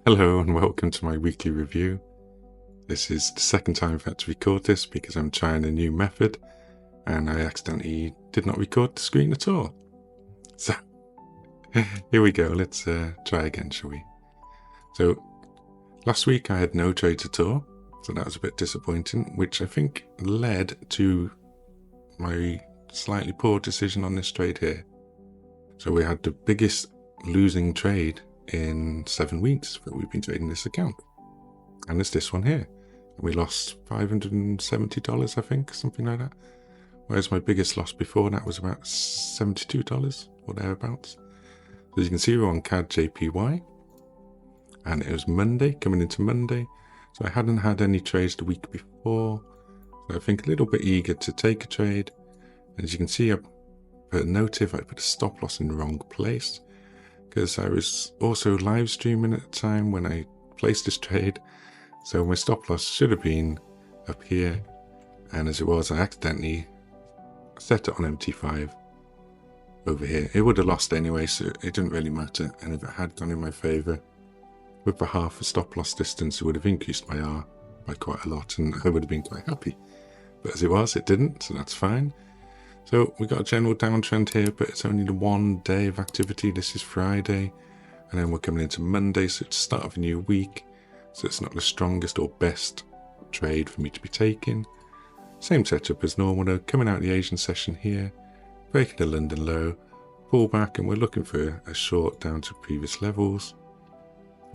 Hello and welcome to my weekly review. This is the second time I've had to record this because I'm trying a new method and I accidentally did not record the screen at all. So here we go, let's try again, shall we? So last week I had no trades at all, so that was a bit disappointing, which I think led to my slightly poor decision on this trade here. So we had the biggest losing trade in 7 weeks that we've been trading this account, and it's this one here. We lost $570, I think, something like that, whereas my biggest loss before that was about $72 or thereabouts. So you can see we're on CAD JPY, and it was Monday, coming into Monday, so I hadn't had any trades the week before, so I think a little bit eager to take a trade. And as you can see, I put a notif, I put a stop loss in the wrong place, because I was also live streaming at the time when I placed this trade, so my stop loss should have been up here, and as it was, I accidentally set it on MT5 over here. It would have lost anyway, so it didn't really matter, and if it had gone in my favour with the half a stop loss distance, it would have increased my R by quite a lot, and I would have been quite happy. But as it was, it didn't, so that's fine. So we got a general downtrend here, but it's only the 1 day of activity. This is Friday, and then we're coming into Monday, so it's the start of a new week. So it's not the strongest or best trade for me to be taking. Same setup as normal though, coming out of the Asian session here, breaking the London low, pull back, and we're looking for a short down to previous levels.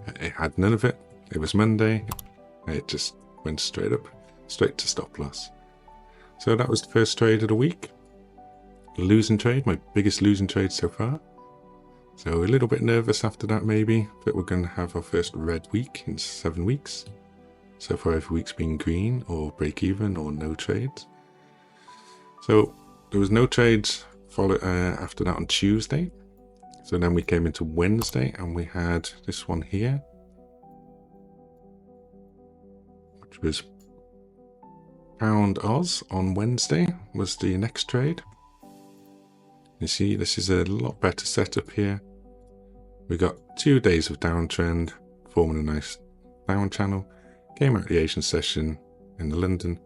It had none of it. It was Monday. It just went straight up, straight to stop loss. So that was the first trade of the week. Losing trade, my biggest losing trade so far. So a little bit nervous after that maybe, but we're going to have our first red week in 7 weeks. So far every week's been green or break even or no trades. So there was no trades after that on Tuesday. So then we came into Wednesday and we had this one here, which was Pound Oz on Wednesday was the next trade. You see, this is a lot better setup here. We got 2 days of downtrend, forming a nice down channel. Came out the Asian session in the London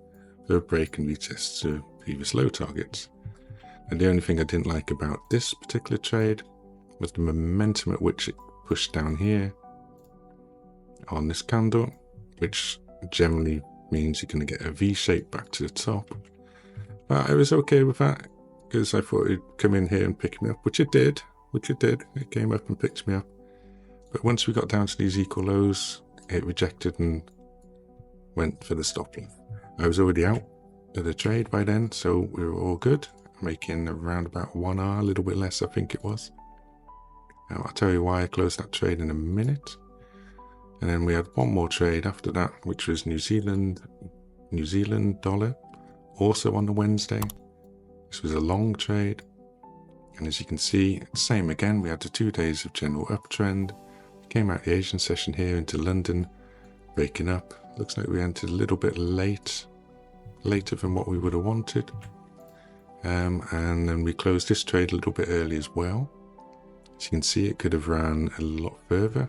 for a break and retest to previous low targets. And the only thing I didn't like about this particular trade was the momentum at which it pushed down here on this candle, which generally means you're going to get a V shape back to the top. But I was okay with that, because I thought it'd come in here and pick me up, which it did. It came up and picked me up. But once we got down to these equal lows, it rejected and went for the stop loss. I was already out of the trade by then, so we were all good, making around about 1 hour, a little bit less I think it was. I'll tell you why I closed that trade in a minute. And then we had one more trade after that, which was New Zealand dollar, also on the Wednesday. This was a long trade, and as you can see, same again, we had the 2 days of general uptrend. Came out the Asian session here into London, breaking up. Looks like we entered a little bit later than what we would have wanted. And then we closed this trade a little bit early as well. As you can see, it could have ran a lot further,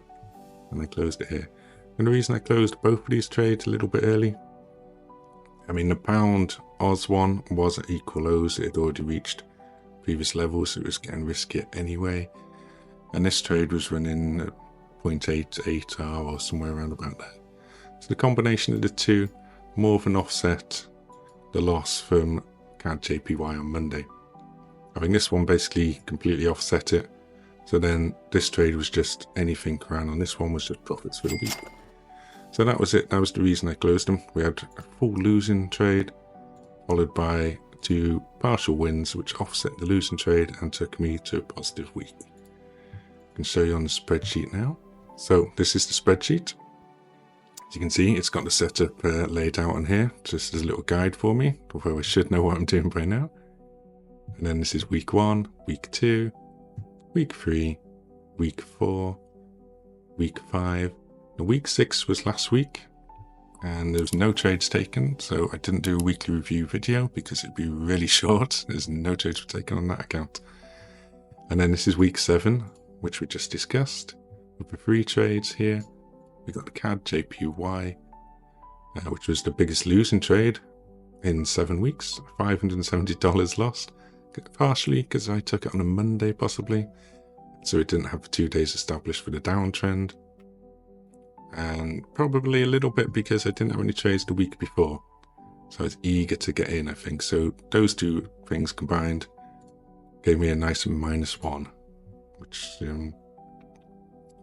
and I closed it here. And the reason I closed both of these trades a little bit early, I mean, the Pound Oz one was at equal lows. It had already reached previous levels, so it was getting riskier anyway. And this trade was running at 0.88 hour or somewhere around about there. So the combination of the two more than offset the loss from CAD JPY on Monday. I think this one basically completely offset it. So then this trade was just anything around, and this one was just profits for the week. So that was it. That was the reason I closed them. We had a full losing trade, followed by 2 partial wins, which offset the losing trade and took me to a positive week. I can show you on the spreadsheet now. So this is the spreadsheet. As you can see, it's got the setup laid out on here, just as a little guide for me, although I should know what I'm doing by now. And then this is week 1, week 2, week 3, week 4, week 5. The week 6 was last week, and there was no trades taken, so I didn't do a weekly review video because it'd be really short. There's no trades taken on that account. And then this is week 7, which we just discussed, with the 3 trades here. We got the CAD JPY, which was the biggest losing trade in 7 weeks, $570 lost, partially because I took it on a Monday possibly, so it didn't have 2 days established for the downtrend, and probably a little bit because I didn't have any trades the week before, so I was eager to get in, I think. So those two things combined gave me a nice -1, which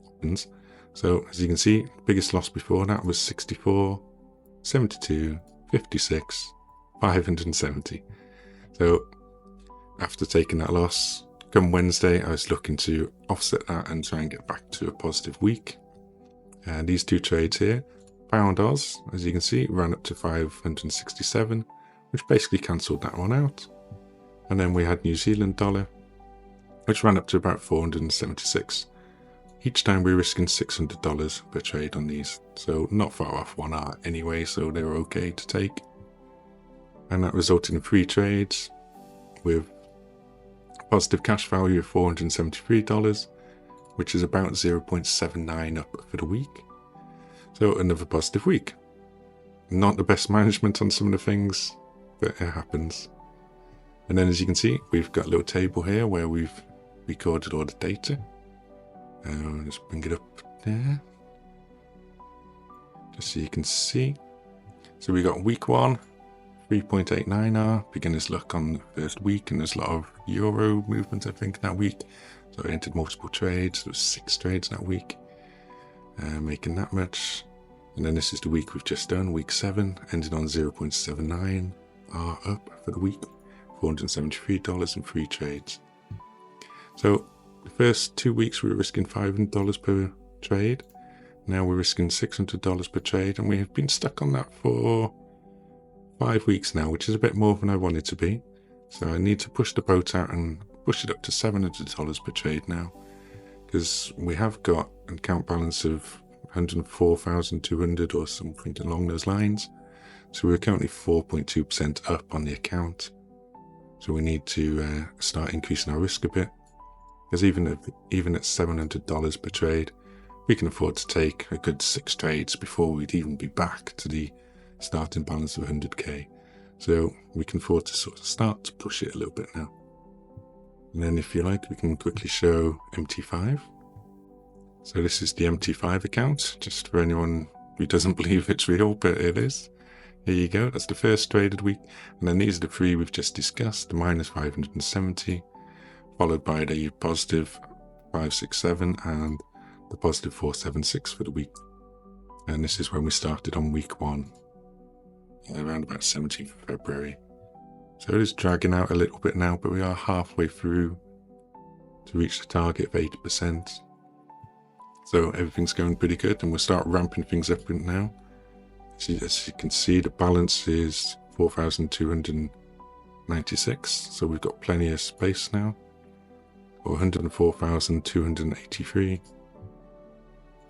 happens. So as you can see, biggest loss before that was 64, 72, 56, 570. So after taking that loss, come Wednesday, I was looking to offset that and try and get back to a positive week. And these two trades here, pound Oz, as you can see, ran up to 567, which basically cancelled that one out. And then we had New Zealand dollar, which ran up to about 476. Each time we're risking $600 per trade on these, so not far off 1 hour anyway, so they were okay to take. And that resulted in 3 trades with a positive cash value of $473, which is about 0.79 up for the week. So another positive week. Not the best management on some of the things, but it happens. And then as you can see, we've got a little table here where we've recorded all the data. Let's bring it up there, just so you can see. So we got week 1, 3.89R, beginner's luck on the first week, and there's a lot of euro movement, I think, that week. So I entered multiple trades. There was 6 trades that week, making that much. And then this is the week we've just done, week 7, ended on 0.79R up for the week, $473 and 3 trades. So the first 2 weeks we were risking $500 per trade. Now we're risking $600 per trade, and we have been stuck on that for 5 weeks now, which is a bit more than I wanted to be. So I need to push the boat out and push it up to $700 per trade now, because we have got an account balance of 104,200 or something along those lines. So we're currently 4.2% up on the account. So we need to start increasing our risk a bit. Because even at $700 per trade, we can afford to take a good 6 trades before we'd even be back to the starting balance of 100k. So we can afford to sort of start to push it a little bit now. And then if you like, we can quickly show MT5. So this is the MT5 account, just for anyone who doesn't believe it's real, but it is. Here you go, that's the first traded week. And then these are the 3 we've just discussed, the -570. Followed by the positive 567 and the positive 476 for the week. And this is when we started on week 1, around about 17th of February. So it is dragging out a little bit now, but we are halfway through to reach the target of 80%. So everything's going pretty good, and we'll start ramping things up now. As you can see, the balance is 4,296, so we've got plenty of space now. 104,283.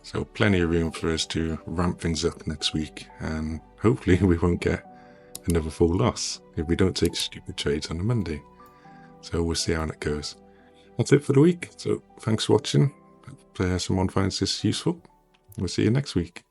So plenty of room for us to ramp things up next week, and hopefully we won't get another full loss if we don't take stupid trades on a Monday. So we'll see how it goes. That's it for the week. So thanks for watching. Hope someone finds this useful. We'll see you next week.